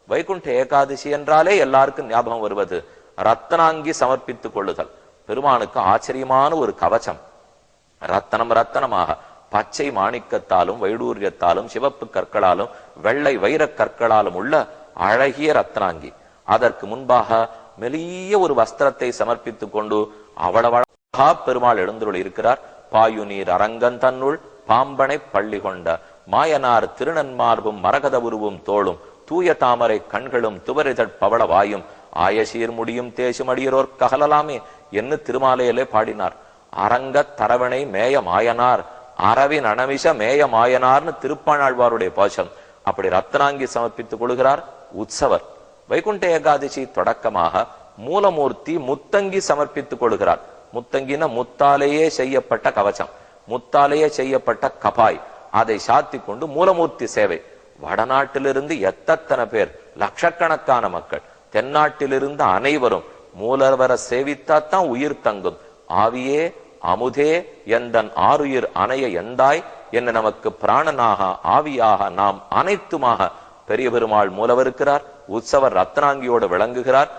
வைகுண்ட ஏகாதசி என்றாலே எல்லாருக்கும் ஞாபகம் வருவது ரத்தனாங்கி சமர்ப்பித்துக் கொள்ளுதல். பெருமானுக்கு ஆச்சரியமான ஒரு கவச்சம், ரத்தனம் ரத்தனமாக பச்சை மாணிக்கத்தாலும் வைடூரியத்தாலும் சிவப்பு கற்களாலும் வெள்ளை வைரக் கற்களாலும் உள்ள அழகிய ரத்னாங்கி. அதற்கு முன்பாக மெலிய ஒரு வஸ்திரத்தை சமர்ப்பித்துக் கொண்டு அவ்வளவழகா பெருமாள் எழுந்துள்ள இருக்கிறார். பாயுநீர் அரங்கன் தன்னுள் பாம்பனை பள்ளி கொண்ட மாயனார் திருநன்மார்பும் மரகத உருவும் தோளும் தூய தாமரை கண்களும் துவரிதழ் பவள வாயும் ஆயசீர் முடியும் தேசும் அடியரோர் ககலலாமே என்று திருமாலையிலே பாடினார். அரங்க தரவணை மேய மாயனார் அரவின் அனமிஷ மேய மாயனார்னு திருப்பாணாழ்வாருடைய பாசம். அப்படி ரத்னாங்கி சமர்ப்பித்துக் கொள்கிறார் உற்சவர். வைகுண்ட ஏகாதசி தொடக்கமாக மூலமூர்த்தி முத்தங்கி சமர்ப்பித்துக் கொள்கிறார். முத்தங்கின முத்தாலேயே செய்யப்பட்ட கவச்சம், முத்தாலேயே செய்யப்பட்ட கபாய், அதை சாத்தி கொண்டு மூலமூர்த்தி சேவை. வடநாட்டிலிருந்து எத்தனை பேர், லட்சக்கணக்கான மக்கள், தென்னாட்டிலிருந்து அனைவரும் மூலவர சேவித்தாத்தான் உயிர் தங்கும். ஆவியே அமுதே எந்தன் ஆறுயிர் அணைய எந்தாய் என்ன நமக்கு பிராணனாக ஆவியாக நாம் அனைத்துமாக பெரிய பெருமாள் மூலவருக்கிறார். உற்சவர் ரத்னாங்கியோடு விளங்குகிறார்.